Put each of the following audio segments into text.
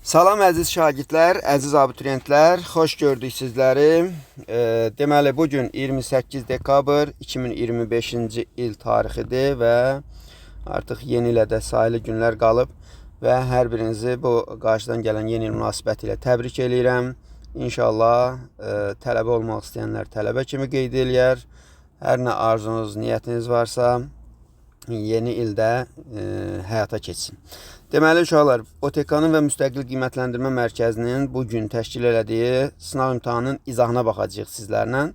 Salam əziz şagirdlər, əziz abituriyentlər, xoş gördük sizləri. Deməli, bugün 28 dekabr 2025-ci il tarixidir və artıq yeni ilə də sayılı günlər qalıb və hər birinizi bu qarşıdan gələn yeni il münasibəti ilə təbrik eləyirəm. İnşallah tələbə olmaq istəyənlər tələbə kimi qeyd eləyər. Hər nə arzunuz, niyyətiniz varsa yeni ildə həyata keçsin. Deməli uşaqlar, OTK-nın və Müstəqil Qiymətləndirmə Mərkəzinin bugün təşkil elədiyi sınav imtahanının izahına baxacağıq sizlərlə.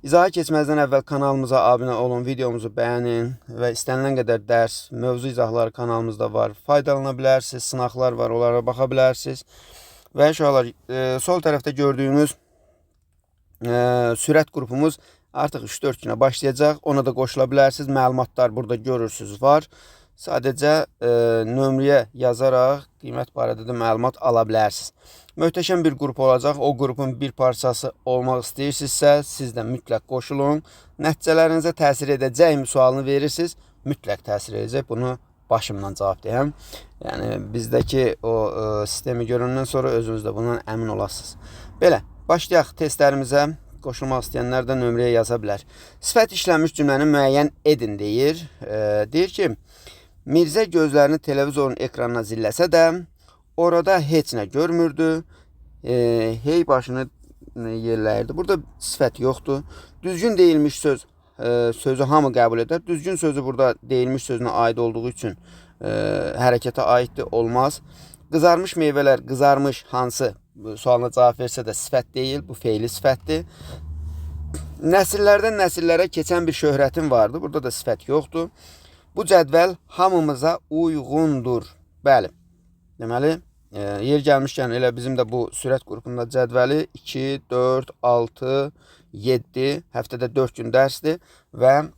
İzaha keçməzdən əvvəl kanalımıza abunə olun, videomuzu bəyənin və istənilən qədər dərs, mövzu izahları kanalımızda var. Faydalana bilərsiniz, sınaqlar var, onlara baxa bilərsiniz. Və uşaqlar, sol tərəfdə gördüyünüz sürət qrupumuz artıq 3-4 günə başlayacaq. Ona da qoşula bilərsiniz. Məlumatlar burada görürsünüz var. Sadəcə nömrəyə yazaraq qiymət barədə də məlumat ala bilərsiniz. Möhtəşəm bir qrup olacaq. O qrupun bir parçası olmaq istəyirsinizsə, siz də mütləq qoşulun. Nəticələrinizə təsir edəcək sualını verirsiniz. Mütləq təsir edəcək. Bunu başımdan cavab deyəm. Yəni bizdəki o sistemi görəndən sonra özünüz də bundan əmin olasınız. Belə, başlayaq testlərimizə. Qoşulmaq istəyənlər də nömrəyə yaza bilər. Sifət işlənmiş cümləni müəyyən edin deyir. Deyir ki, Mirzə gözlərini televizorun ekranına zilləsə də, orada heç nə görmürdü. Hey başını yerləyirdi. Burada sifət yoxdur. Düzgün deyilmiş söz, sözü hamı qəbul edər. Düzgün sözü burada deyilmiş sözünə aid olduğu üçün hərəkətə aiddir, olmaz. Qızarmış meyvələr, qızarmış hansı sualına cavab versə də sifət deyil, bu feili sifətdir. Nəsillərdən nəsillərə keçən bir şöhrətin vardı. Burada da sifət yoxdur. Bu cədvəl hamımıza uyğundur. Bəli. Deməli, yer gəlmişkən elə bizim də bu sürət qrupunda cədvəli 2, 4, 6, 7, həftədə 4 gün dərsdir və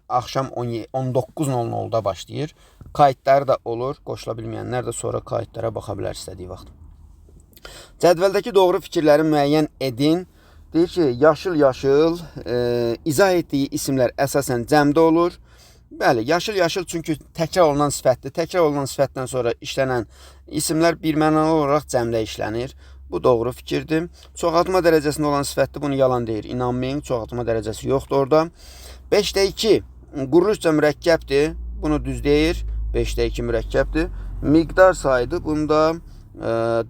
axşam 19:00-da başlayır. Kayıtları da olur. Qoşula bilməyənlər də sonra kayıtlara baxa bilər istədiyi vaxt. Cədvəldəki doğru fikirləri müəyyən edin. Deyir ki, yaşıl-yaşıl izah etdiyi isimlər əsasən cəmdə olur. Bəli, yaşıl-yaşıl çünki təkrar olunan sifətdir. Təkrar olunan sifətdən sonra işlənən isimlər birmənalı olaraq cəmdə işlənir. Bu doğru fikirdir. Çoxaltma dərəcəsində olan sifətdir. Bunu yalan deyir. İnanmayın, çoxaltma dərəcəsi yoxdur orada. 5-də 2 quruluşca mürəkkəbdir. Bunu düz deyir. 5-də 2 mürəkkəbdir. Miqdar sayıdır. Bunda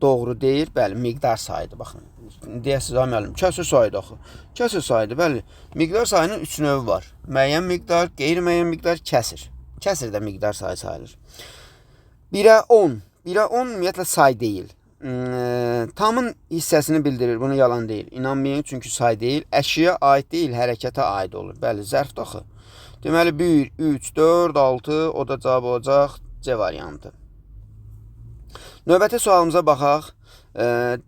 doğru deyir. Bəli, miqdar sayıdır. Baxın. Deyəsiz, müəllim, kəsr sayıdır axı. Kəsr sayıdır, bəli. Miqdar sayının 3 növü var. Müəyyən miqdar, qeyri-müəyyən miqdar, kəsr. Kəsr də miqdar sayı sayılır. 1-ə 10. 1-ə 10 ümumiyyətlə say deyil. Tamın hissəsini bildirir. Bunu yalan deyil. İnanmayın, çünki say deyil. Əşyaya aid deyil, hərəkətə aid olur. Bəli, zərfdir axı. Deməli, 1, 3, 4, 6, o da cavab olacaq C variantı. Növbəti sualımıza baxaq.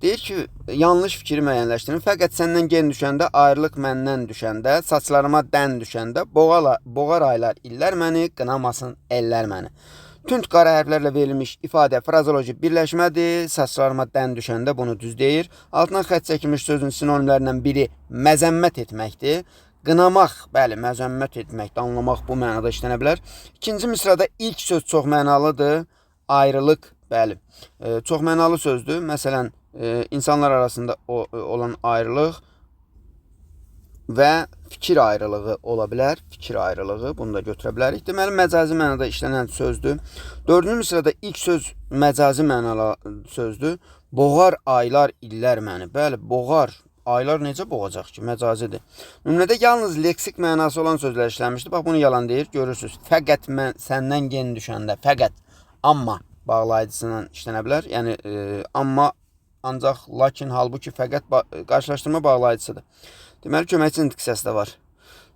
Deyir ki, yanlış fikri müəyyənləşdirin. Fəqət səndən gen düşəndə, ayrılıq məndən düşəndə, saçlarıma dən düşəndə, boğar aylar illər məni, qınamasın ellər məni. Tünd qara hərflərlə verilmiş ifadə frazoloji birləşmədir. Saçlarıma dən düşəndə bunu düz deyir. Altından xətt çəkilmiş sözün sinonimlərindən biri məzəmmət etməkdir. Qınamaq, bəli, məzəmmət etmək, danlamaq bu mənada işlənə bilər. İkinci misrada ilk söz çox mənalıdır. Ayrılıq, bəli, çox mənalı sözdür. Məsələn, insanlar arasında olan ayrılıq və fikir ayrılığı ola bilər. Fikir ayrılığı, bunu da götürə bilərik. Deməli, məcazi mənada işlənən sözdür. Dördüncü misrada ilk söz məcazi mənalı sözdür. Boğar aylar illər məni. Bəli, boğar. Aylar necə boğacaq ki? Məcazidir. Nümunədə yalnız leksik mənası olan sözlər işlənmişdir. Bax, bunu yalan deyir. Görürsünüz. Fəqət mən səndən gen düşəndə. Fəqət. Amma bağlayıcısından işlənə bilər. Yəni, amma, ancaq, lakin, halbuki, fəqət qarşılaşdırma bağlayıcısıdır. Deməli, köməkçi nitq hissəsi də var.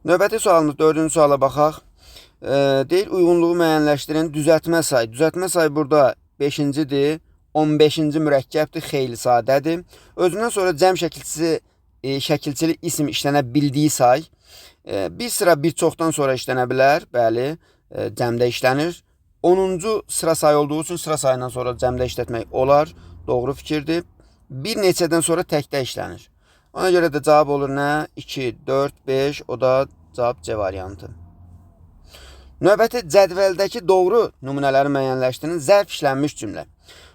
Növbəti sualımız, 4-cü suala baxaq. Deyir, uyğunluğu müəyyənləşdirin, düzəltmə sayı. Düzəltmə sayı burada 5-cidir. 15-ci mürəkkəbdir, xeyli sadədir. Özündən sonra cəm şəkilçili isim işlənə bildiyi say. Bir sıra bir çoxdan sonra işlənə bilər. Bəli, cəmdə işlənir. 10-cu sıra sayı olduğu üçün sıra sayından sonra cəmdə işlətmək olar. Doğru fikirdir. Bir neçədən sonra təkdə işlənir. Ona görə də cavab olur nə? 2, 4, 5, o da cavab C variantı. Növbəti cədvəldəki doğru nümunələri müəyyənləşdirin. Zərf işlənmiş cümlə.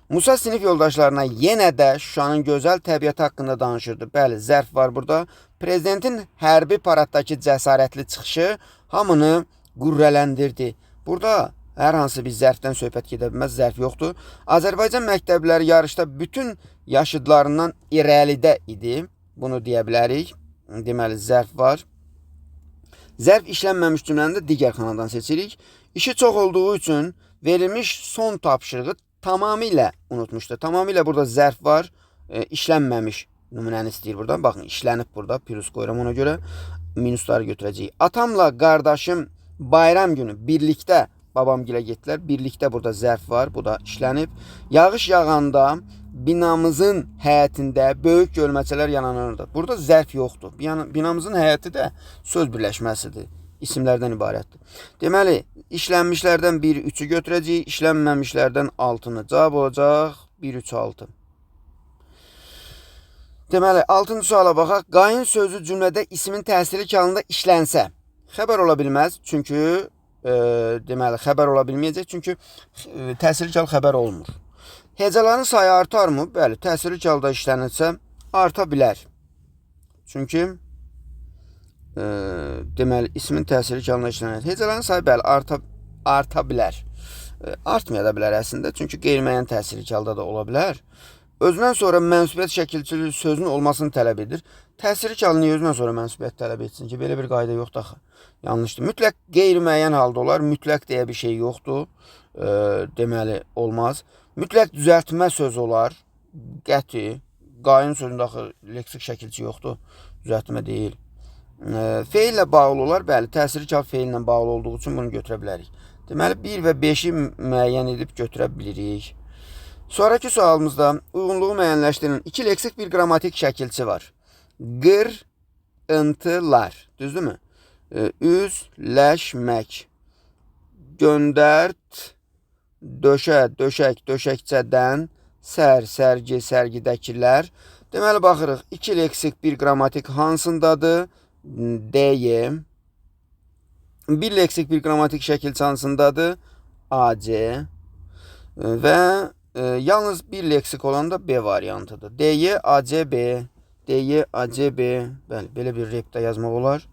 Musa sinif yoldaşlarına yenə də Şuşanın gözəl təbiəti haqqında danışırdı. Bəli, zərf var burada. Prezidentin hərbi paraddakı cəsarətli çıxışı hamını qürrələndirdi. Burada hər hansı bir zərfdən söhbət gedə bilməz, zərf yoxdur. Azərbaycan məktəbləri yarışda bütün yaşıdlarından irəlidə idi. Bunu deyə bilərik. Deməli, zərf var. Zərf işlənməmiş cümləni də digər xanadan seçirik. İşi çox olduğu üçün verilmiş son tapşırığı tamamilə unutmuşdu. Tamamilə burada zərf var. İşlənməmiş nümunəni istəyir buradan. Baxın, işlənib burada. Pürüz qoyuram ona görə. Minusları götürəcəyik. Atamla qardaşım bayram günü birlikdə babamgilə getdilər. Birlikdə burada zərf var. Bu da işlənib. Yağış yağanda binamızın həyətində böyük gölməçələr yananırdı. Burada zərf yoxdur. Binamızın həyəti də söz birləşməsidir. İsimlərdən ibarətdir. Deməli, işlənmişlərdən 1, 3-ü götürəcəyik. İşlənməmişlərdən 6-nı. Cavab olacaq 1, 3, 6. Deməli, 6-cı suala baxaq. Qayın sözü cümlədə ismin təsirli halında işlənsə, xəbər ola bilməz. Çünki, deməli, xəbər ola bilməyəcək. Çünki təsirli hal xəbər olmur. Hecaların sayı artarmı? Bəli, təsirli halda işlənirsə arta bilər. Çünki deməli, ismin təsirli halında işlənir. Hecaların sayı bəli arta bilər. Artmaya da bilər əslində. Çünki qeyri-müəyyən təsirli halda da ola bilər. Özündən sonra mənsubiyyət şəkilçili sözün olmasını tələb edir. Təsirli hal niyə özündən sonra mənsubiyyət tələb etsin ki? Belə bir qayda yoxdur axı. Yanlışdır. Mütləq qeyri-müəyyən halda olar. Mütləq deyə bir şey yoxdur. Deməli, olmaz. Mütləq düzəltmə sözü olar. Qəti. Qayın sözündə axı leksik şəkilçi yoxdur. Düzəltmə deyil. Feillə bağlı olar. Bəli, təsirli hal feillə bağlı olduğu üçün bunu götürə bilərik. Deməli, 1 və 5-i müəyyən edib götürə bilirik. Sonraki sualımızda uyğunluğu müəyyənləşdirin. 2 leksik bir qrammatik şəkilçi var. Qırıntılar. Düzdürmü? Üzləşmək. Göndərt. Döşə, döşək, döşəkçədən. Sər, sərgi, sərgidəkilər. Deməli, baxırıq. 2 leksik bir qrammatik hansındadır? D-Y. 1 leksik bir qrammatik şəkilçi hansındadır? A-C. Və yalnız bir leksik olan da B variantıdır. D-Y, A-C, B. D-Y, A-C, B. Bəli, belə bir repdə yazmaq olar.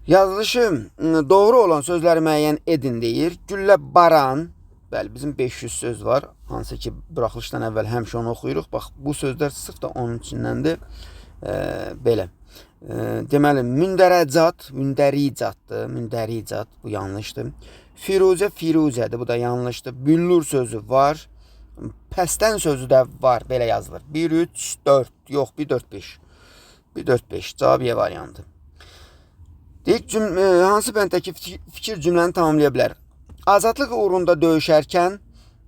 Yazılışı doğru olan sözləri müəyyən edin deyir. Güllə baran. Bəli, bizim 500 söz var. Hansı ki, buraxılışdan əvvəl həmişə onu oxuyuruq. Bax, bu sözlər sırf da onun içindəndir. Belə. Deməli, mündərəcat, mündəricatdır. Mündəricat, bu yanlışdır. Firuzə, firuzədir. Bu da yanlışdır. Büllur sözü var. Pəstən sözü də var. Belə yazılır. 1, 3, 4. Yox, 1, 4, 5. 1, 4, 5. Cavab Y variantı. Deyik, hansı bənddəki fikir cümləni tamamlaya bilər? Azadlıq uğrunda döyüşərkən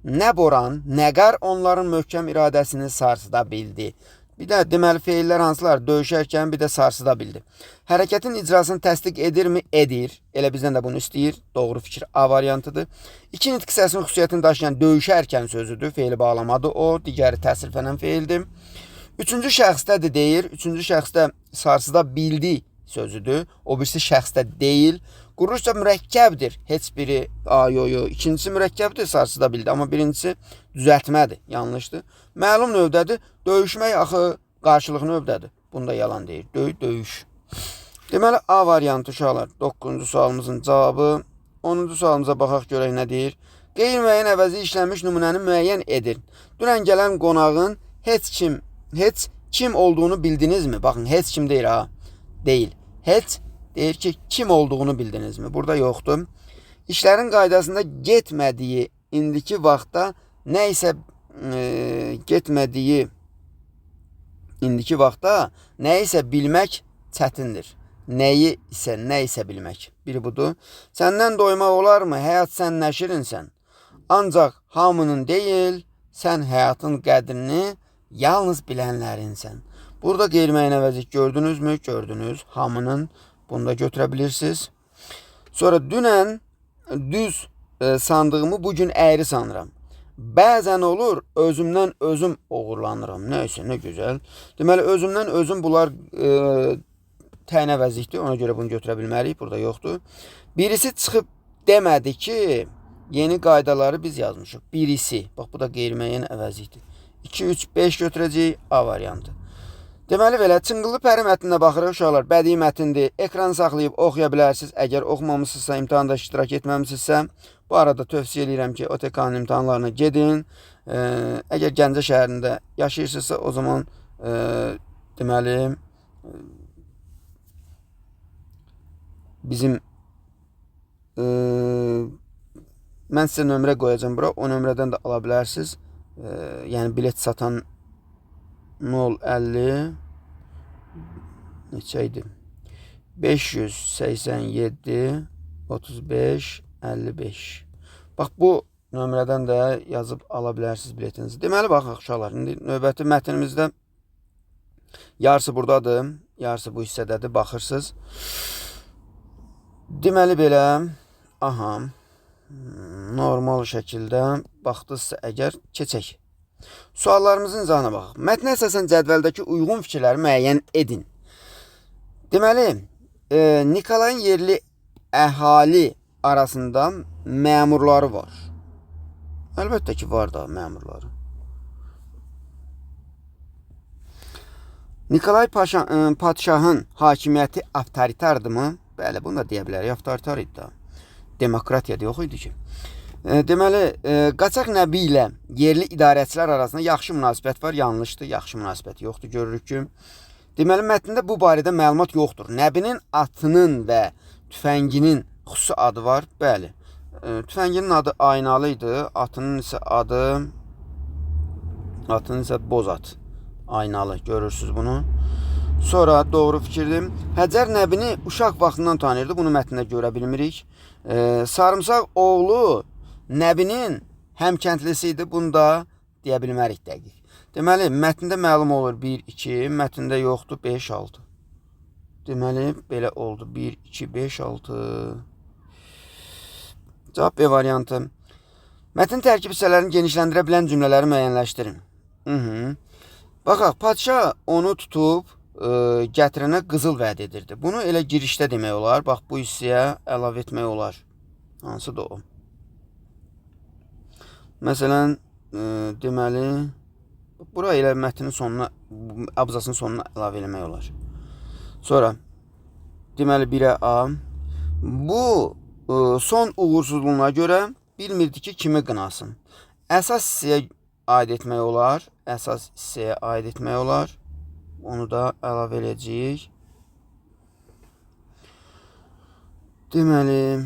nə boran, nə qar onların möhkəm iradəsini sarsıda bildi. Bir də deməli feillər hansılar? Döyüşərkən bir də sarsıda bildi. Hərəkətin icrasını təsdiq edirmi? Edir. Elə bizdən də bunu istəyir. Doğru fikir A variantıdır. 2 nitq hissəsinin xüsusiyyətini daşıyan döyüşərkən sözüdür. Feili bağlamadı o. Digəri təsriflənən feildir. 3-cü şəxsdədir deyir. 3-cü şəxsdə sarsıda bildi sözüdür. O birisi şəxsdə deyil. Quruluşca mürəkkəbdir. Heç biri ikincisi mürəkkəbdir, sarsıda bildi. Amma birincisi düzəltmədir. Yanlışdır. Məlum növdədir. Döyüşmək axı qarşılıq növdədir. Bunda yalan deyir. Döyüş. Deməli, A variantı uşaqlar. 9-cu sualımızın cavabı. 10-cu sualımıza baxaq görək nə deyir. Qeyri-müəyyən əvəzi işlənmiş nümunəni müəyyən edin. Dünən gələn qonağın heç kim olduğunu bildinizmi? Baxın, heç kim deyir ha. Deyil. Heç deyir ki, kim olduğunu bildinizmi? Burada yoxdur. İşlərin qaydasında getmədiyi indiki vaxtda nə isə bilmək çətindir. Nəyi isə, nə isə bilmək. Biri budur. Səndən doymaq olarmı? Həyat sən nəşirinsən. Ancaq hamının deyil, sən həyatın qədrini yalnız bilənlərinsən. Burada qeyri-müəyyən əvəzik gördünüzmü? Gördünüz. Hamının. Bunu da götürə bilirsiniz. Sonra dünən düz sandığımı bugün əyri sanıram. Bəzən olur, özümdən özüm oğurlanıram. Nəysə, nə gözəl. Deməli, özümdən özüm bunlar təyin əvəzikdir. Ona görə bunu götürə bilmərik. Burada yoxdur. Birisi çıxıb demədi ki, yeni qaydaları biz yazmışıq. Birisi, bax bu da qeyri-müəyyən əvəzidir. 2, 3, 5 götürəcəyik A variantı. Deməli belə, Çınqıllı Pəri mətninə baxırıq uşaqlar. Bədii mətindir. Ekranı saxlayıb oxuya bilərsiniz. Əgər oxumamısınızsa, imtahanda iştirak etməmisinizsə, bu arada tövsiyə edirəm ki, OTK-nın imtahanlarına gedin. Əgər Gəncə şəhərində yaşayırsınızsa, o zaman deməli bizim mən sizə nömrə qoyacağım bura. O nömrədən də ala bilərsiniz. Yəni bilet satan 050 neçə idi? 587 35 55. Bax bu nömrədən də yazıb ala bilərsiniz biletinizi. Deməli baxaq uşaqlar. İndi növbəti mətnimizdə yarısı buradadır, yarısı bu hissədədir. Baxırsınız. Deməli belə, aha, normal şəkildə baxdınızsa əgər keçək. Suallarımızın izahına baxaq. Mətnə əsasən cədvəldəki uyğun fikirləri müəyyən edin. Deməli, Nikolayın yerli əhali arasında məmurları var. Əlbəttə ki, var da məmurları. Nikolay padşahın hakimiyyəti avtoritardırmı? Bəli, bunu da deyə bilərik. Avtoritar idi da. Demokratiya yox idi ki. Deməli, qaçaq Nəbi ilə yerli idarəçilər arasında yaxşı münasibət var, yanlışdır, yaxşı münasibət yoxdur, görürük ki. Deməli, mətndə bu barədə məlumat yoxdur. Nəbinin atının və tüfənginin xüsusi adı var, bəli. Tüfənginin adı Aynalı idi, atının isə Bozat. Aynalı, görürsünüz bunu. Sonra doğru fikirdir. Həcər Nəbini uşaq vaxtından tanıyırdı, bunu mətndə görə bilmirik. Sarımsaq oğlu Nəbinin həmkəntlisi idi, bunu da deyə bilmərik dəqiq. Deməli, mətndə məlum olur 1, 2, mətndə yoxdur 5, 6. Deməli, belə oldu 1, 2, 5, 6. Cavab B variantı. Mətn tərkib hissələrini genişləndirə bilən cümlələri müəyyənləşdirin. Baxaq, padşah onu tutub gətirənə qızıl vəd edirdi. Bunu elə girişdə demək olar. Bax, bu hissəyə əlavə etmək olar. Hansıdır o? Məsələn, deməli, bura elə mətnin sonuna, abzasın sonuna əlavə eləmək olar. Sonra, deməli, 1-ə A. Bu, son uğursuzluğuna görə bilmirdi ki, kimi qınasın. Əsas hissəyə aid etmək olar. Əsas hissəyə aid etmək olar. Onu da əlavə edəcəyik. Deməli,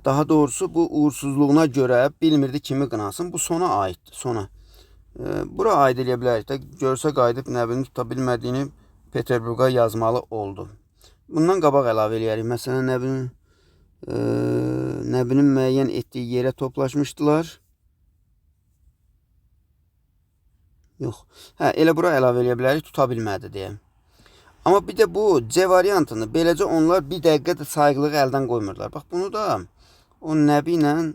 daha doğrusu bu uğursuzluğuna görə bilmirdi kimi qınasın. Bu sona aiddir, sona. Bura aid eləyə bilərik də. Görsə qayıdıb Nəbini tuta bilmədiyini Peterburqa yazmalı oldu. Bundan qabaq əlavə eləyərik. Məsələn, Nəbinin müəyyən etdiyi yerə toplaşmışdılar. Yox. Elə bura əlavə eləyə bilərik, tuta bilmədi deyə. Amma bir də bu C variantını beləcə onlar bir dəqiqə də sayğılığı əldən qoymurlar. Bax, bunu da o Nəbi ilə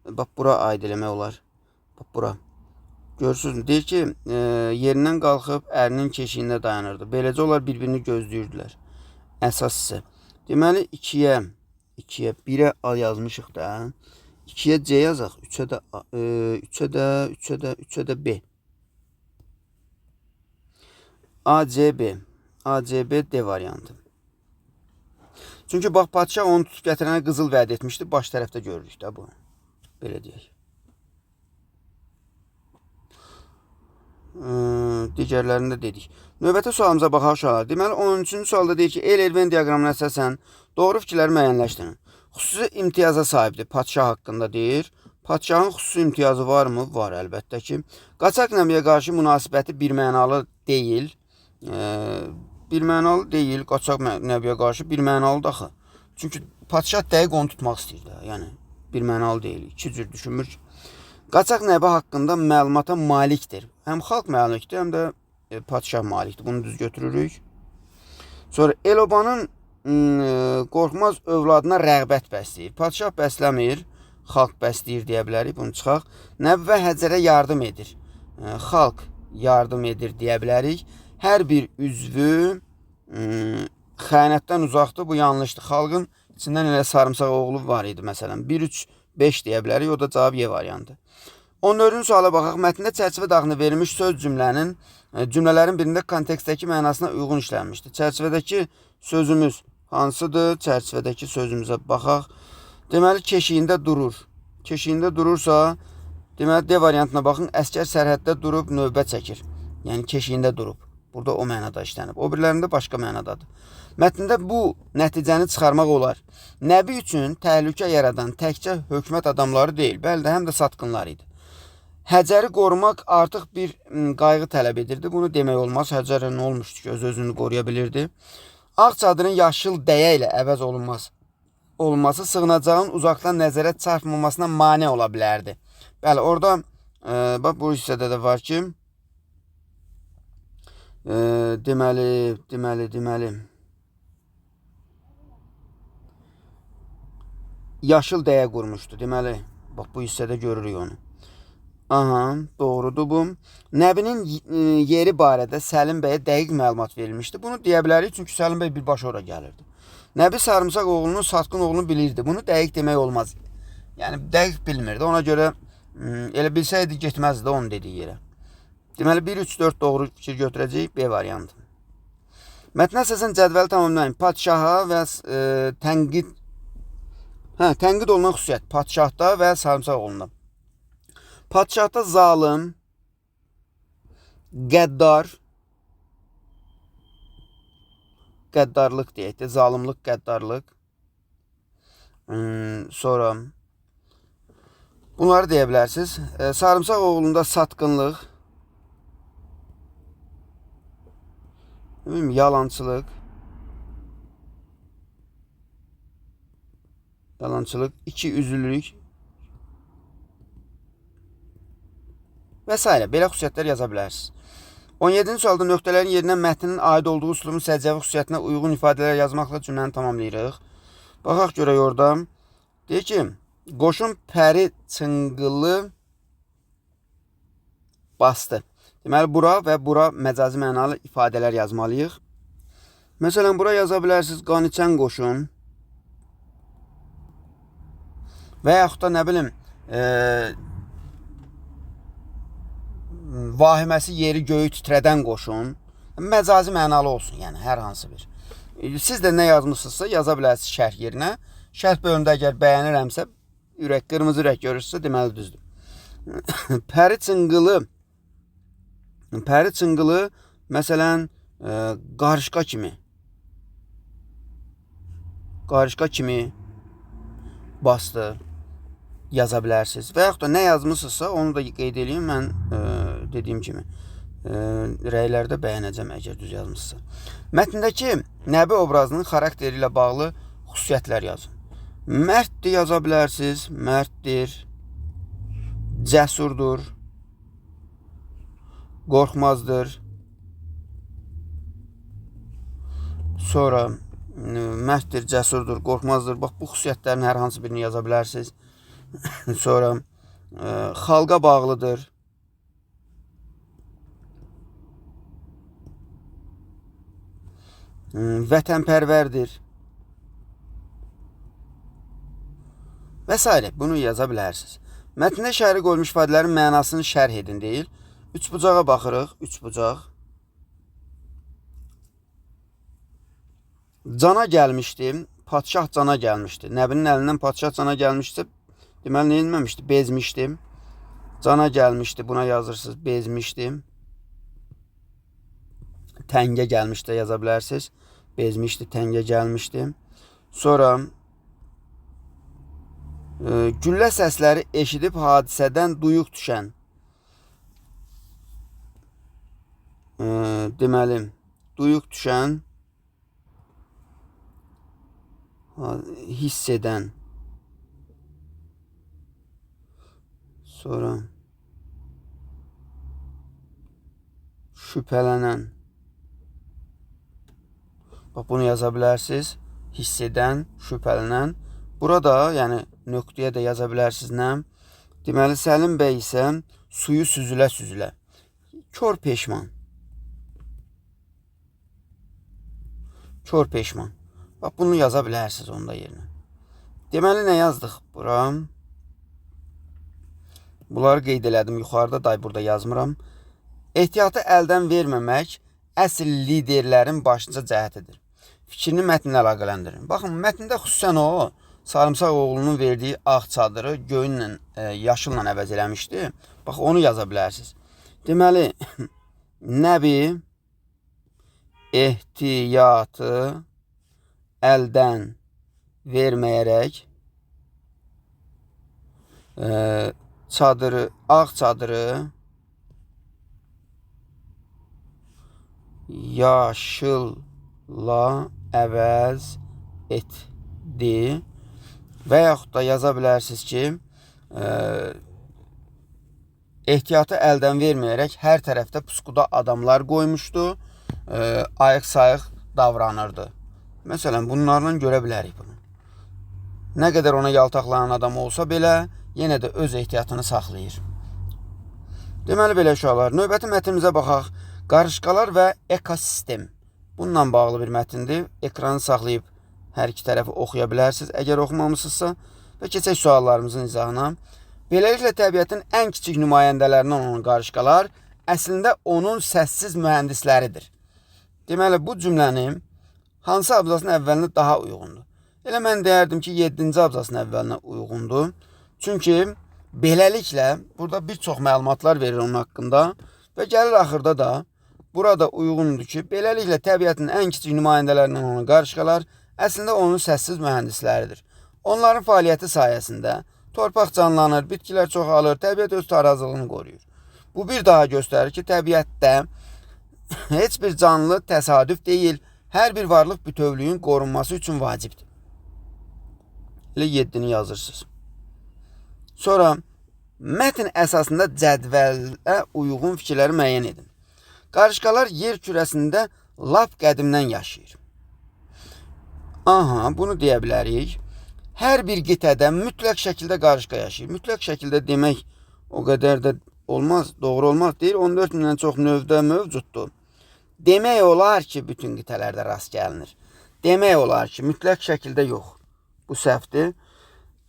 bax, bura aid eləmək olar. Bax, bura. Görürsünüz, deyir ki, yerindən qalxıb ərinin keşiyində dayanırdı. Beləcə onlar bir-birini gözləyirdilər. Əsas isə. Deməli, 2-yə 1-ə A yazmışıq da. 2-yə C yazaq. 3-ə də B. ACB D variantı. Çünki bax, padşah onu tutub gətirənə qızıl vəd etmişdi. Baş tərəfdə görürük də bu. Belə deyək. Digərlərində dedik. Növbəti sualımıza baxaq uşaqlar. Deməli, 13-cü sualda deyir ki, El-Elven diaqramına əsasən doğru fikirləri müəyyənləşdirin. Xüsusi imtiyaza sahibdir. Padşah haqqında deyir. Padşahın xüsusi imtiyazı varmı? Var, əlbəttə ki. Qaçaq Nəbiyə qarşı münasibəti birmənalı deyil. Birmənalı deyil. Qaçaq Nəbiyə qarşı birmənalı daxı. Çünki padşah dəqiq onu tutmaq istəyir də. Yəni, birmənalı deyil. İki cür düşünmür ki. Qaçaq Nəbi haqqında məlumata malikdir. Həm xalq malikdir, həm də padşah malikdir. Bunu düz götürürük. Sonra El-Obanın qorxmaz övladına rəğbət bəsləyir. Padşah bəsləmir, xalq bəsləyir deyə bilərik. Bunu çıxaq. Nəbi və Həcərə yardım edir. Xalq yardım edir deyə bilərik. Hər bir üzvü xəyanətdən uzaqdır. Bu yanlışdır. Xalqın içindən elə sarımsaq oğlu var idi məsələn. 1, 3, 5 deyə bilərik. O da cavab Y variantı. 14-cü suala baxaq. Mətndə çərçivə daxilində verilmiş söz cümlələrin birində kontekstdəki mənasına uyğun işlənmişdir. Çərçivədəki sözümüz hansıdır? Çərçivədəki sözümüzə baxaq. Deməli, keşiyində durur. Keşiyində durursa, deməli, D variantına baxın. Əskər sərhəddə durub növbə çəkir. Yəni, keşiyində durub. Burada o mənada işlənib. O birilərində başqa mənadadır. Mətndə bu nəticəni çıxarmaq olar. Nəbi üçün təhlükə yaradan təkcə hökumət adamları deyil, bəli də həm də satqınlar idi. Həcəri qorumaq artıq bir qayğı tələb edirdi. Bunu demək olmaz. Həcərə nə olmuşdu ki, öz-özünü qoruya bilirdi. Ağ çadırın yaşıl dəyə ilə əvəz olunması sığınacağın uzaqdan nəzərə çarpmamasına mane ola bilərdi. Bəli, orada bax, bu hissədə də var ki, deməli, yaşıl dəyə qurmuşdu. Deməli, bax, bu hissədə görürük onu. Aha, doğrudur bu. Nəbinin yeri barədə Səlim bəyə dəqiq məlumat verilmişdi. Bunu deyə bilərik, çünki Səlim bəy birbaşa ora gəlirdi. Nəbi sarımsaq oğlunun satqın oğlunu bilirdi. Bunu dəqiq demək olmaz. Yəni, dəqiq bilmirdi. Ona görə elə bilsəydi, getməzdi onun dediyi yerə. Deməli, 1, 3, 4 doğru fikir götürəcəyik. B variantı. Mətnə əsasən cədvəli tamamlayın. Padşaha və tənqid olunan xüsusiyyət. Padşahda və sarımsaq oğlunda. Padşahda zalim, qəddarlıq deyək də, zalimlik, qəddarlıq. Sonra bunları deyə bilərsiniz. Sarımsaq oğlunda satqınlıq, yalançılıq, ikiyüzlülük və s. Belə xüsusiyyətlər yaza bilərsiniz. 17-ci sualda nöqtələrin yerinə mətnin aid olduğu üslubun səciyyəvi xüsusiyyətinə uyğun ifadələr yazmaqla cümləni tamamlayırıq. Baxaq görək orada. Deyir ki, qoşun pəri çınqılı bastı. Deməli, bura və bura məcazi mənalı ifadələr yazmalıyıq. Məsələn, bura yaza bilərsiniz, qaniçən qoşun və yaxud da nə bilim, vahiməsi yeri göyü titrədən qoşun. Məcazi mənalı olsun, yəni hər hansı bir. Siz də nə yazmışsınızsa yaza bilərsiniz şərh yerinə. Şərh bölümdə əgər bəyənirəmsə, qırmızı ürək görürsünüzsə, deməli düzdür. Pəri çınqılı, məsələn, qarışqa kimi bastı. Yaza bilərsiniz. Və yaxud da nə yazmışsınızsa onu da qeyd edeyim. Mən dediyim kimi rəylərdə bəyənəcəm əgər düz yazmışsınızsa. Mətndəki Nəbi obrazının xarakteri ilə bağlı xüsusiyyətlər yazın. Mərddir yaza bilərsiniz. Mərddir. Cəsurdur. Qorxmazdır. Sonra mərddir, cəsurdur, qorxmazdır. Bax, bu xüsusiyyətlərin hər hansı birini yaza bilərsiniz. Sonra xalqa bağlıdır. Vətənpərvərdir. Və s. Bunu yaza bilərsiniz. Mətndə işarə qoyulmuş ifadələrin mənasını şərh edin deyil. Üçbucağa baxırıq. Üçbucaq. Cana gəlmişdi. Padşah cana gəlmişdi. Nəbinin əlindən padşah cana gəlmişdi. Deməli, nə etməmişdi? Bezmişdim. Cana gəlmişdi. Buna yazırsınız. Bezmişdim. Təngə gəlmişdi yaza bilərsiniz. Bezmişdi, təngə gəlmişdi. Sonra güllə səsləri eşidib hadisədən duyuq düşən. Deməli, duyuq düşən, hiss edən. Sonra şübhələnən. Bax, bunu yaza bilərsiniz. Hiss edən, şübhələnən. Burada, yəni nöqtəyə də yaza bilərsiniz nə? Deməli, Səlim bəy isə suyu süzülə-süzülə. Kör peşman. Kör peşman. Bax, bunu yaza bilərsiniz onda yerinə. Deməli, nə yazdıq bura? Bunları qeyd elədim yuxarıda, day burada yazmıram. Ehtiyatı əldən verməmək əsl liderlərin başlıca cəhətidir. Fikrini mətnlə əlaqələndirin. Baxın, mətndə xüsusən o, Sarımsaq oğlunun verdiyi ağ çadırı göyünlə, yaşılla əvəz eləmişdi. Bax, onu yaza bilərsiniz. Deməli, Nəbi ehtiyatı əldən verməyərək ağ çadırı yaşılla əvəz etdi. Və yaxud da yaza bilərsiniz ki, ehtiyatı əldən verməyərək hər tərəfdə puskuda adamlar qoymuşdu, ayıq-sayıq davranırdı. Məsələn, bunlarla görə bilərik bunu. Nə qədər ona yaltaqlanan adam olsa belə, yenə də öz ehtiyatını saxlayır. Deməli, belə uşaqlar, növbəti mətnimizə baxaq. Qarışqalar və ekosistem. Bununla bağlı bir mətindir. Ekranı saxlayıb hər iki tərəfi oxuya bilərsiniz, əgər oxumamısınızsa. Və keçək suallarımızın izahına. Beləliklə, təbiətin ən kiçik nümayəndələrindən olan qarışqalar əslində onun səssiz mühəndisləridir. Deməli, bu cümlənin hansı abzasının əvvəlinə daha uyğundur? Elə mən deyərdim ki, 7-ci abzasının əvvəlinə uyğundur. Çünki beləliklə, burada bir çox məlumatlar verir onun haqqında və gəlir axırda da burada uyğundur ki, beləliklə təbiətin ən kiçik nümayəndələrindən olan qarışqalar əslində onun səssiz mühəndisləridir. Onların fəaliyyəti sayəsində torpaq canlanır, bitkilər çoxalır, təbiət öz tarazlığını qoruyur. Bu bir daha göstərir ki, təbiətdə heç bir canlı təsadüf deyil, hər bir varlıq bütövlüyün qorunması üçün vacibdir. Elə 7-ni yazırsınız. Sonra mətn əsasında cədvələ uyğun fikirləri müəyyən edin. Qarışqalar yer kürəsində lap qədimdən yaşayır. Aha, bunu deyə bilərik. Hər bir qitədə mütləq şəkildə qarışqa yaşayır. Mütləq şəkildə demək o qədər də olmaz, doğru olmaz deyil. 14 mindən çox növdə mövcuddur. Demək olar ki, bütün qitələrdə rast gəlinir. Demək olar ki, mütləq şəkildə yox. Bu səhvdir.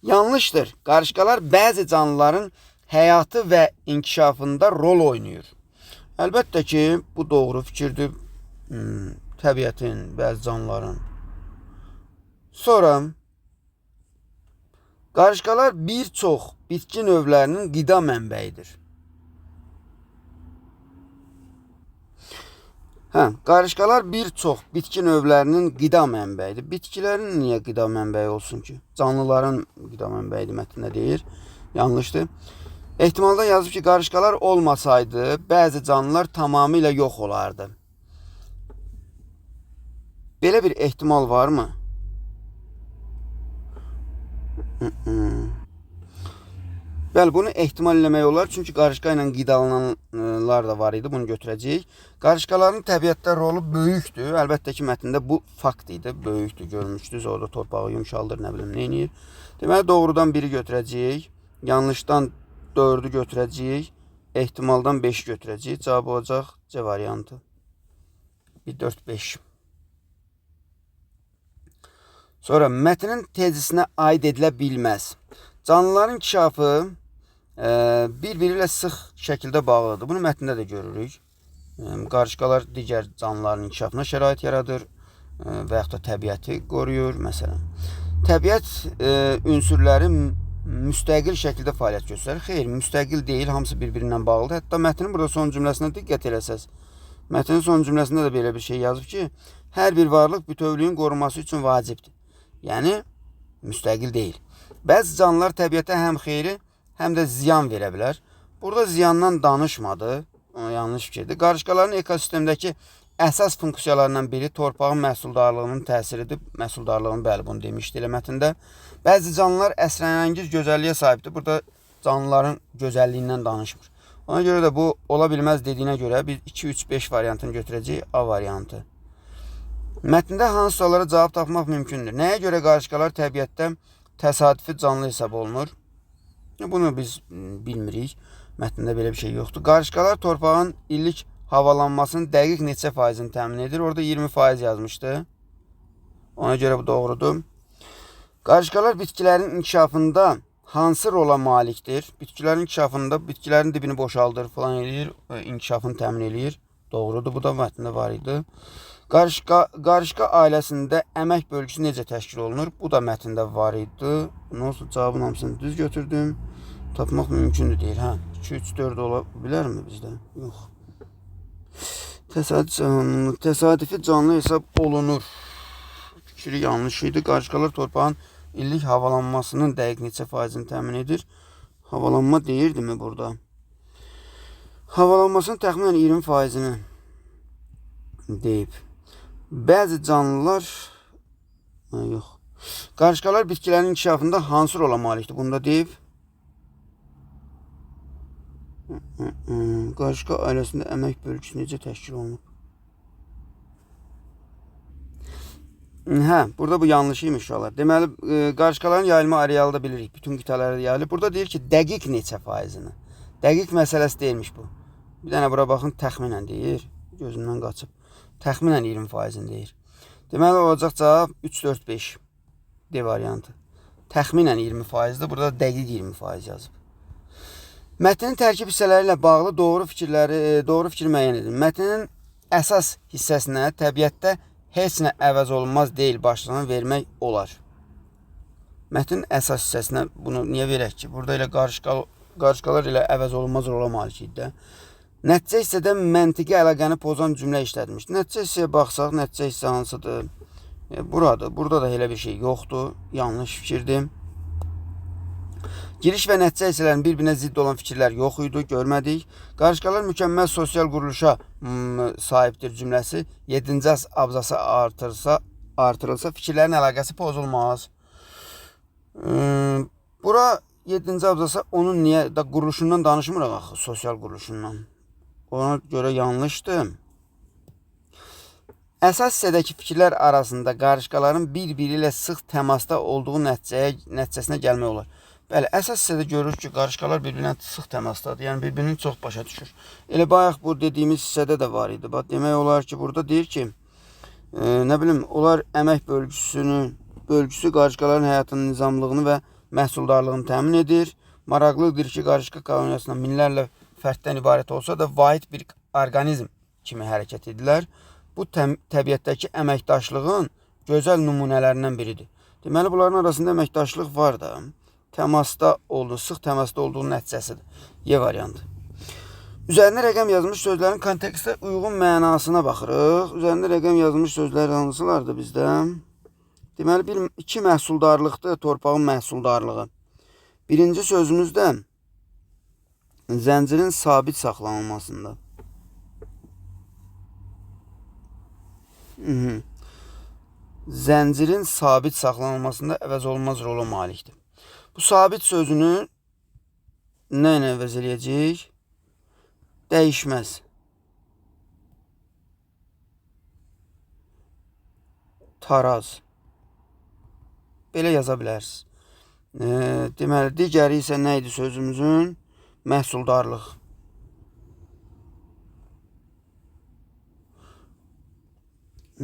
Yanlışdır. Qarışqalar bəzi canlıların həyatı və inkişafında rol oynayır. Əlbəttə ki, bu doğru fikirdir. Təbiətin, bəzi canlıların. Sonra qarışqalar bir çox bitki növlərinin qida mənbəyidir. Qarışqalar bir çox bitki növlərinin qida mənbəyidir. Bitkilərin niyə qida mənbəyi olsun ki? Canlıların qida mənbəyidir mətndə deyir. Yanlışdır. Ehtimalda yazıb ki, qarışqalar olmasaydı, bəzi canlılar tamamilə yox olardı. Belə bir ehtimal varmı? Bəli, bunu ehtimal eləmək olar. Çünki qarışqa ilə qidalananlar da var idi. Bunu götürəcəyik. Qarışqaların təbiətdə rolu böyükdür. Əlbəttə ki, mətndə bu fakt idi. Böyükdür, görmüşdünüz. Orada torpağı yumşaldır, nə bilim, nə eləyir. Deməli, doğrudan 1-i götürəcəyik. Yanlışdan 4-ü götürəcəyik. Ehtimaldan 5-i götürəcəyik. Cavab olacaq C variantı. 1, 4, 5. Sonra mətnin tezisinə aid edilə bilməz. Canlıların inkişafı bir-biri ilə sıx şəkildə bağlıdır. Bunu mətndə də görürük. Qarışqalar digər canlıların inkişafına şərait yaradır və yaxud da təbiəti qoruyur. Məsələn, təbiət ünsürləri müstəqil şəkildə fəaliyyət göstərir. Xeyr, müstəqil deyil, hamısı bir-birindən bağlıdır. Hətta mətnin burada son cümləsinə diqqət eləsəz, mətnin son cümləsində də belə bir şey yazıb ki, hər bir varlıq bütövlüyün qorunması üçün vacibdir. Yəni, müstəqil deyil. Bəzi canlılar təbiətə həm xeyri, həm də ziyan verə bilər. Burada ziyandan danışmadı, yanlış fikirdir. Qarışqaların ekosistemdəki əsas funksiyalarından biri torpağın məhsuldarlığının təsiridir. Məhsuldarlığını bəli, bunu demişdi elə mətndə. Bəzi canlılar əsrarəngiz gözəlliyə sahibdir. Burada canlıların gözəlliyindən danışmır. Ona görə də bu ola bilməz dediyinə görə biz 2, 3, 5 variantını götürəcəyik. A variantı. Mətndə hansı suallara cavab tapmaq mümkündür? Nəyə görə qarışqalar təbiətdə təsadüfi canlı hesab olunur? Bunu biz bilmirik. Mətndə belə bir şey yoxdur. Qarışqalar torpağın illik havalanmasının dəqiq neçə faizini təmin edir? Orada 20% yazmışdı. Ona görə bu doğrudur. Qarışqalar bitkilərin inkişafında hansı rola malikdir? Bitkilərin inkişafında bitkilərin dibini boşaldır falan eləyir, inkişafını təmin eləyir. Doğrudur, bu da mətndə var idi. Qarışqa ailəsində əmək bölgüsü necə təşkil olunur? Bu da mətndə var idi. Bunun olsun, cavabın hamısını düz götürdüm. Tapmaq mümkündür deyir. Hə, 2, 3, 4 ola bilərmi bizdə? Yox. Təsadüfi canlı hesab olunur. Fikri yanlış idi. Qarışqalar torpağın illik havalanmasının dəqiq neçə faizini təmin edir? Havalanma deyirdimi burada? Havalanmasının təxminən 20%-ni deyib. Bəzi canlılar yox. Qarışqalar bitkilərin inkişafında hansı rola malikdir? Bunda deyib. Qarışqa ailəsində əmək bölgüsü necə təşkil olunub? Hə, burada bu yanlışıymış uşaqlar. Deməli, qarışqaların yayılma arealı da bilirik. Bütün qitalarda yayılır. Burada deyir ki, dəqiq neçə faizini. Dəqiq məsələsi deyilmiş bu. Bir dənə bura baxın, təxminən deyir. Gözümdən qaçıb. Təxminən 20%-ni deyir. Deməli, olacaq cavab 3, 4, 5. D variantı. Təxminən 20%-dir. Burada dəqiq 20% yazıb. Mətnin tərkib hissələri ilə bağlı doğru fikir müəyyən edin. Mətnin əsas hissəsinə təbiətdə heç nə əvəz olunmaz deyil başlığını vermək olar. Mətnin əsas hissəsinə bunu niyə verək ki? Burada elə qarışqalar ilə əvəz olunmaz rola malik idi də. Nəticə hissədə məntiqi əlaqəni pozan cümlə işlədilmiş. Nəticə hissəyə baxsaq, nəticə hissə hansıdır? Buradır. Burada da elə bir şey yoxdur. Yanlış fikirdir. Giriş və nəticə hissələrin bir-birinə zidd olan fikirlər yox idi, görmədik. Qarışqalar mükəmməl sosial quruluşa sahibdir cümləsi 7-ci abzası artırılsa fikirlərin əlaqəsi pozulmaz. Bura 7-ci abzasa onun niyə quruluşundan danışmırıq axı, sosial quruluşundan. Ona görə yanlışdır. Əsas hissədəki fikirlər arasında qarışqaların bir-biri ilə sıx təmasda olduğu nəticəsinə gəlmək olar. Bəli, əsas hissədə görürük ki, qarışqalar bir-birinə sıx təmasdadır. Yəni, bir-birini çox başa düşür. Elə bayaq bu dediyimiz hissədə də var idi. Demək olar ki, burada deyir ki, nə bilim, onlar əmək bölgüsü qarışqaların həyatının nizamlığını və məhsuldarlığını təmin edir. Maraqlıdır ki, qarışqa koloniyasında minlərlə fərddən ibarət olsa da vahid bir orqanizm kimi hərəkət edirlər. Bu, təbiətdəki əməkdaşlığın gözəl nümunələrindən biridir. Deməli, bunların arasında əməkdaşlıq var da. Təmasda olduğu, sıx təmasda olduğu nəticəsidir. Y variantı. Üzərində rəqəm yazılmış sözlərin kontekstə uyğun mənasına baxırıq. Üzərində rəqəm yazılmış sözlər hansılardır bizdə? Deməli, iki məhsuldarlıqdır, torpağın məhsuldarlığı. Birinci sözümüzdə zəncirin sabit saxlanılmasında. Zəncirin sabit saxlanılmasında əvəz olunmaz rola malikdir. Bu sabit sözünü nə ilə əvəz eləyəcək? Dəyişməz. Taraz. Belə yaza bilərsiniz. Deməli, digəri isə nə idi sözümüzün? Məhsuldarlıq.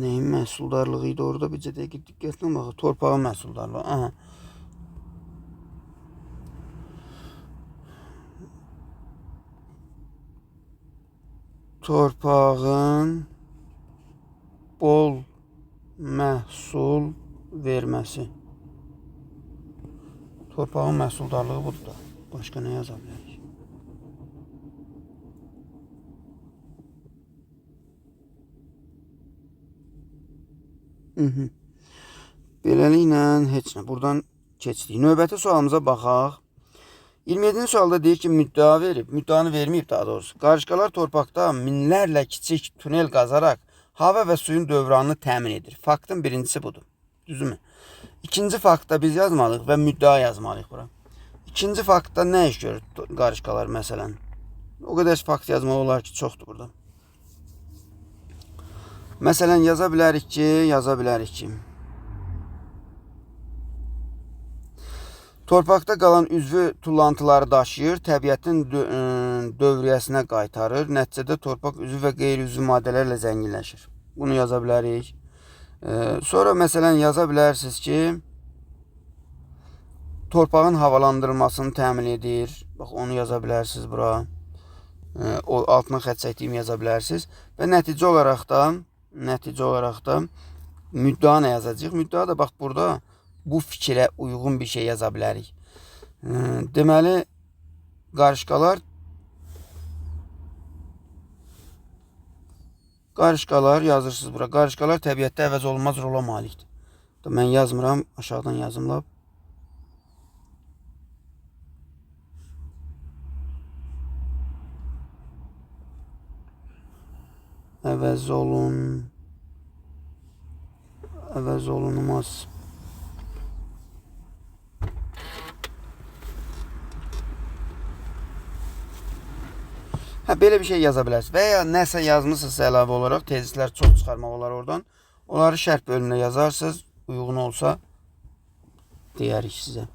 Nəyin məhsuldarlığı idi orada? Bircə dəqiqə diqqətlə baxın. Torpağın məhsuldarlığı. Aha. Torpağın bol məhsul verməsi. Torpağın məhsuldarlığı budur da. Başqa nə yaza bilərik? Beləliklə heç nə. Buradan keçdik. Növbəti sualımıza baxaq. 27-ci sualda deyir ki, müddəa verib, müddəanı verməyib daha doğrusu. Qarışqalar torpaqda minlərlə kiçik tunel qazaraq hava və suyun dövranını təmin edir. Faktın birincisi budur. Düzümü? İkinci faktda biz yazmalıyıq və müddəa yazmalıyıq bura. İkinci faktda nə iş görür qarışqalar məsələn? O qədər fakt yazmaq olar ki, çoxdur burada. Məsələn, yaza bilərik ki, torpaqda qalan üzvü tullantıları daşıyır, təbiətin dövriyyəsinə qaytarır. Nəticədə torpaq üzvü və qeyri-üzvü maddələrlə zənginləşir. Bunu yaza bilərik. Sonra məsələn yaza bilərsiniz ki, torpağın havalandırılmasını təmin edir. Bax, onu yaza bilərsiniz bura. O altına xətt çəkdiyim yaza bilərsiniz. Və nəticə olaraq da müddəa nə yazacağıq? Müddəa da bax burada bu fikrə uyğun bir şey yaza bilərik. Deməli, qarışqalar yazırsınız bura. Qarışqalar təbiətdə əvəz olunmaz rola malikdir. Mən yazmıram, aşağıdan yazımla. Əvəz olunmaz. Belə bir şey yaza bilərsiniz. Və ya nəsə yazmışsınızsa əlavə olaraq tezislər çox çıxarmaq olar oradan. Onları şərh bölümünə yazarsınız. Uyğun olsa deyərik sizə.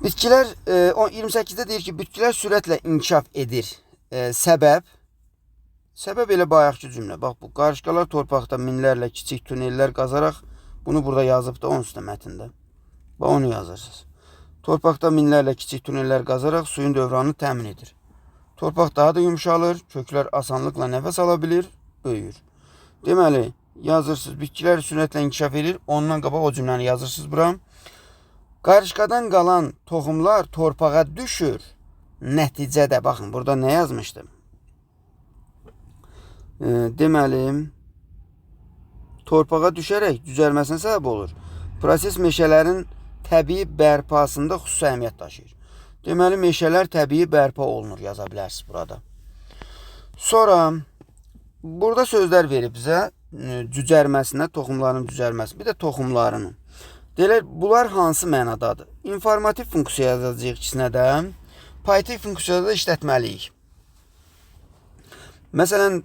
Bitkilər 28-də deyir ki, bitkilər sürətlə inkişaf edir. Səbəb elə bayaqki cümlə. Bax, bu qarışqalar torpaqda minlərlə kiçik tunellər qazaraq, bunu burada yazıb da onun üstə mətndə. Bax, onu yazırsınız. Torpaqda minlərlə kiçik tunellər qazaraq suyun dövranını təmin edir. Torpaq daha da yumuşalır, köklər asanlıqla nəfəs ala bilir, böyüyür. Deməli, yazırsınız, bitkilər sürətlə inkişaf edir, ondan qabaq o cümləni yazırsınız bura. Qarışqadan qalan toxumlar torpağa düşür. Nəticədə, baxın, burada nə yazmışdım? Deməli, torpağa düşərək düzəlməsinə səbəb olur. Proses meşələrin təbii bərpasında xüsusi əhəmiyyət daşıyır. Deməli, meşələr təbii bərpa olunur, yaza bilərsiniz burada. Sonra, burada sözlər verib bizə, cücərməsinə, toxumların cücərməsi, bir də toxumlarının. Deyilər, bunlar hansı mənadadır? İnformativ funksiya yazacağıq ikisinə də, paytik funksiyada da işlətməliyik. Məsələn,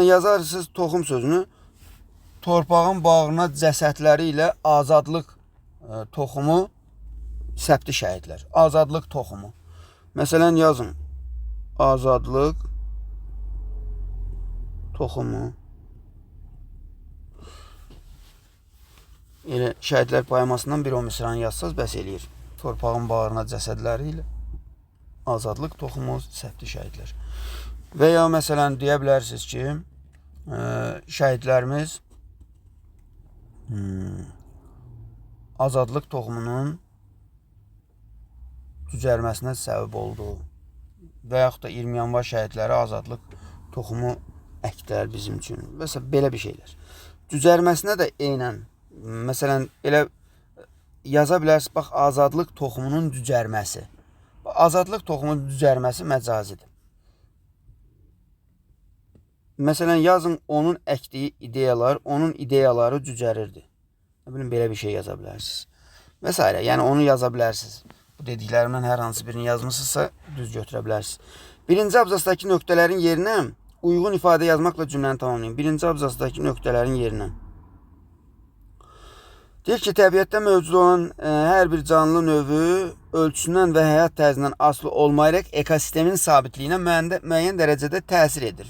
yazarsınız toxum sözünü, torpağın bağına cəsədləri ilə azadlıq toxumu səpti şəhidlər. Azadlıq toxumu. Məsələn, yazın. Azadlıq toxumu. Elə şəhidlər poemasından bir o misranı yazsaz bəs eləyir. Torpağın bağına cəsədləri ilə azadlıq toxumu səpti şəhidlər. Və ya məsələn deyə bilərsiniz ki, şəhidlərimiz azadlıq toxumunun cücərməsinə səbəb oldu. Və yaxud da 20 yanvar şəhidləri azadlıq toxumu əkdilər bizim üçün. Məsələn, belə bir şeylər. Cücərməsinə də eynən, məsələn, elə yaza bilərsiniz, bax, azadlıq toxumunun cücərməsi. Azadlıq toxumunun cücərməsi məcazidir. Məsələn, yazın, onun əkdiyi ideyalar, onun ideyaları cücərirdi. Belə bir şey yaza bilərsiniz. Və s. Yəni, onu yaza bilərsiniz. Bu dediklərimdən hər hansı birini yazmışsınızsa, düz götürə bilərsiniz. Birinci abzasdakı nöqtələrin yerinə uyğun ifadə yazmaqla cümləni tamamlayın. Birinci abzasdakı nöqtələrin yerinə. Deyir ki, təbiətdə mövcud olan hər bir canlı növü ölçüsündən və həyat tərzindən asılı olmayaraq ekosistemin sabitliyinə müəyyən dərəcədə təsir edir.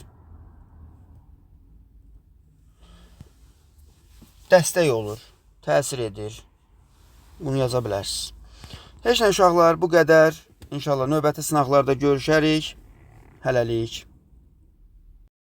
Dəstək olur, təsir edir. Bunu yaza bilərsiniz. Heç nə uşaqlar, bu qədər. İnşallah növbəti sınaqlarda görüşərik. Hələlik.